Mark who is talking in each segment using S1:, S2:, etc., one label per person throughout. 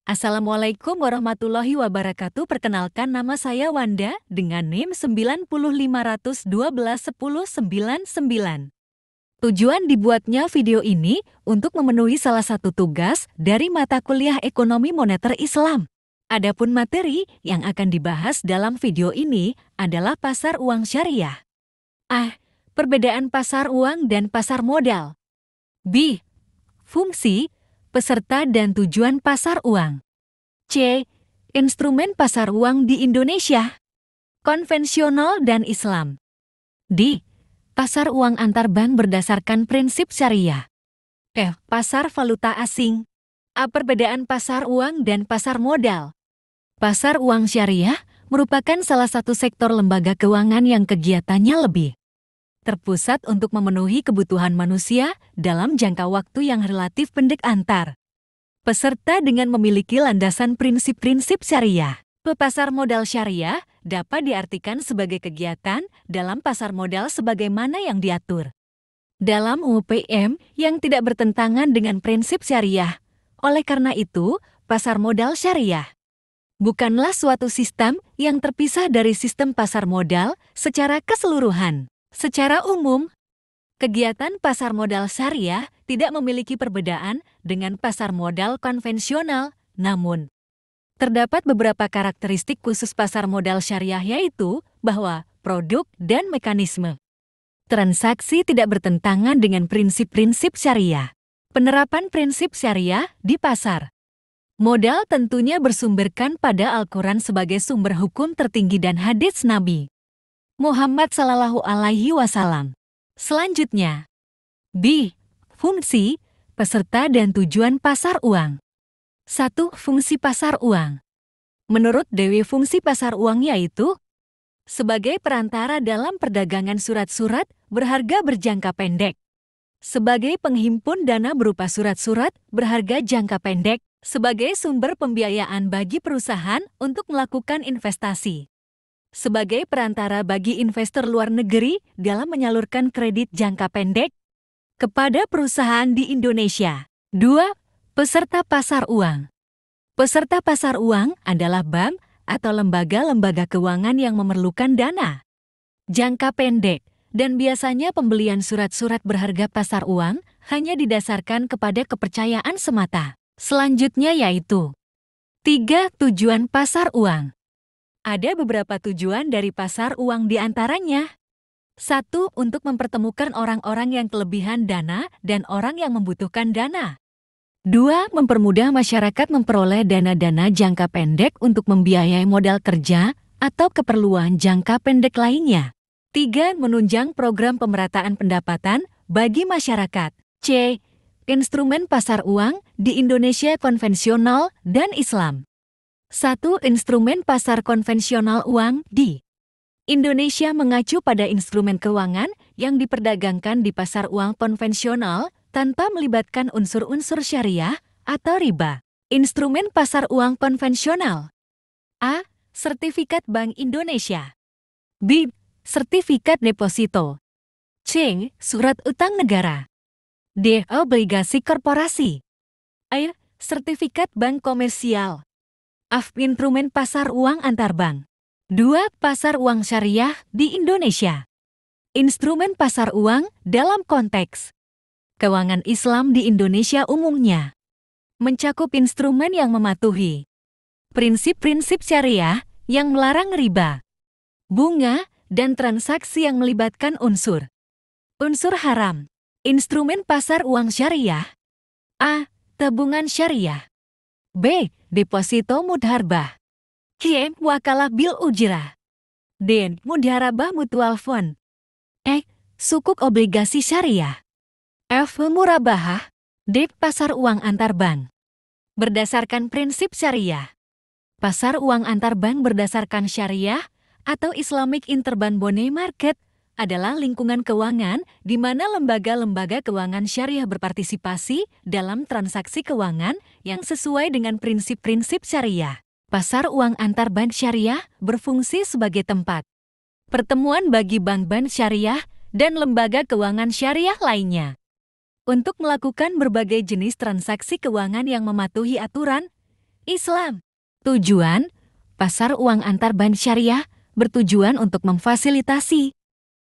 S1: Assalamualaikum warahmatullahi wabarakatuh. Perkenalkan, nama saya Wanda dengan NIM 905121099. Tujuan dibuatnya video ini untuk memenuhi salah satu tugas dari mata kuliah Ekonomi Moneter Islam. Adapun materi yang akan dibahas dalam video ini adalah pasar uang syariah. A. Perbedaan pasar uang dan pasar modal. B. Fungsi, peserta dan tujuan pasar uang. C. Instrumen pasar uang di Indonesia, konvensional dan Islam. D. Pasar uang antar bank berdasarkan prinsip syariah. F. Pasar valuta asing. A. Perbedaan pasar uang dan pasar modal. Pasar uang syariah merupakan salah satu sektor lembaga keuangan yang kegiatannya lebih terpusat untuk memenuhi kebutuhan manusia dalam jangka waktu yang relatif pendek antar peserta dengan memiliki landasan prinsip-prinsip syariah. Pasar modal syariah dapat diartikan sebagai kegiatan dalam pasar modal sebagaimana yang diatur dalam UPM yang tidak bertentangan dengan prinsip syariah. Oleh karena itu, pasar modal syariah bukanlah suatu sistem yang terpisah dari sistem pasar modal secara keseluruhan. Secara umum, kegiatan pasar modal syariah tidak memiliki perbedaan dengan pasar modal konvensional, namun terdapat beberapa karakteristik khusus pasar modal syariah, yaitu bahwa produk dan mekanisme transaksi tidak bertentangan dengan prinsip-prinsip syariah. Penerapan prinsip syariah di pasar modal tentunya bersumberkan pada Al-Quran sebagai sumber hukum tertinggi dan hadits Nabi Muhammad SAW. Selanjutnya, B. Fungsi, peserta dan tujuan pasar uang. 1. Fungsi pasar uang. Menurut Dewi, fungsi pasar uang yaitu sebagai perantara dalam perdagangan surat-surat berharga berjangka pendek, sebagai penghimpun dana berupa surat-surat berharga jangka pendek, sebagai sumber pembiayaan bagi perusahaan untuk melakukan investasi, sebagai perantara bagi investor luar negeri dalam menyalurkan kredit jangka pendek kepada perusahaan di Indonesia. 2. Peserta pasar uang. Peserta pasar uang adalah bank atau lembaga-lembaga keuangan yang memerlukan dana jangka pendek, dan biasanya pembelian surat-surat berharga pasar uang hanya didasarkan kepada kepercayaan semata. Selanjutnya yaitu 3. Tujuan pasar uang. Ada beberapa tujuan dari pasar uang, di antaranya 1. Untuk mempertemukan orang-orang yang kelebihan dana dan orang yang membutuhkan dana. 2. Mempermudah masyarakat memperoleh dana-dana jangka pendek untuk membiayai modal kerja atau keperluan jangka pendek lainnya. 3. Menunjang program pemerataan pendapatan bagi masyarakat. C. Instrumen pasar uang di Indonesia konvensional dan Islam. 1. Instrumen pasar konvensional uang di Indonesia mengacu pada instrumen keuangan yang diperdagangkan di pasar uang konvensional tanpa melibatkan unsur-unsur syariah atau riba. Instrumen pasar uang konvensional. A. Sertifikat Bank Indonesia. B. Sertifikat deposito. C. Surat utang negara. D. Obligasi korporasi. E. Sertifikat bank komersial. F. Instrumen pasar uang antar bank. 2. Pasar uang syariah di Indonesia. Instrumen pasar uang dalam konteks keuangan Islam di Indonesia umumnya mencakup instrumen yang mematuhi prinsip-prinsip syariah yang melarang riba, bunga, dan transaksi yang melibatkan unsur haram. Instrumen pasar uang syariah. A. Tabungan syariah. B. Deposito mudharbah. C. Wakalah bil ujrah. D. Mudharabah mutual fund. E. Sukuk obligasi syariah. F. Murabahah. D. Pasar uang antar bank berdasarkan prinsip syariah. Pasar uang antar bank berdasarkan syariah atau Islamic Interbank Money Market adalah lingkungan keuangan di mana lembaga-lembaga keuangan syariah berpartisipasi dalam transaksi keuangan yang sesuai dengan prinsip-prinsip syariah. Pasar uang antar bank syariah berfungsi sebagai tempat pertemuan bagi bank-bank syariah dan lembaga keuangan syariah lainnya untuk melakukan berbagai jenis transaksi keuangan yang mematuhi aturan Islam. Tujuan, pasar uang antar bank syariah bertujuan untuk memfasilitasi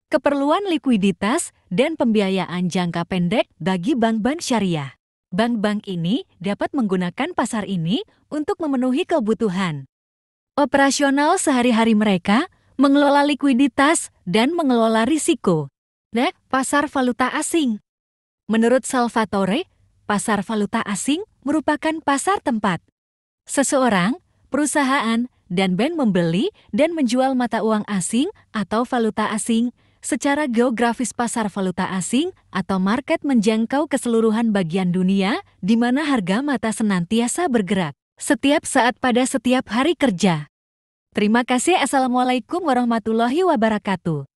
S1: keperluan likuiditas dan pembiayaan jangka pendek bagi bank-bank syariah. Bank-bank ini dapat menggunakan pasar ini untuk memenuhi kebutuhan operasional sehari-hari mereka, mengelola likuiditas, dan mengelola risiko. Pasar valuta asing. Menurut Salvatore, pasar valuta asing merupakan pasar tempat seseorang, perusahaan, dan bank membeli dan menjual mata uang asing atau valuta asing. Secara geografis pasar valuta asing atau market menjangkau keseluruhan bagian dunia di mana harga mata senantiasa bergerak setiap saat pada setiap hari kerja. Terima kasih. Assalamualaikum warahmatullahi wabarakatuh.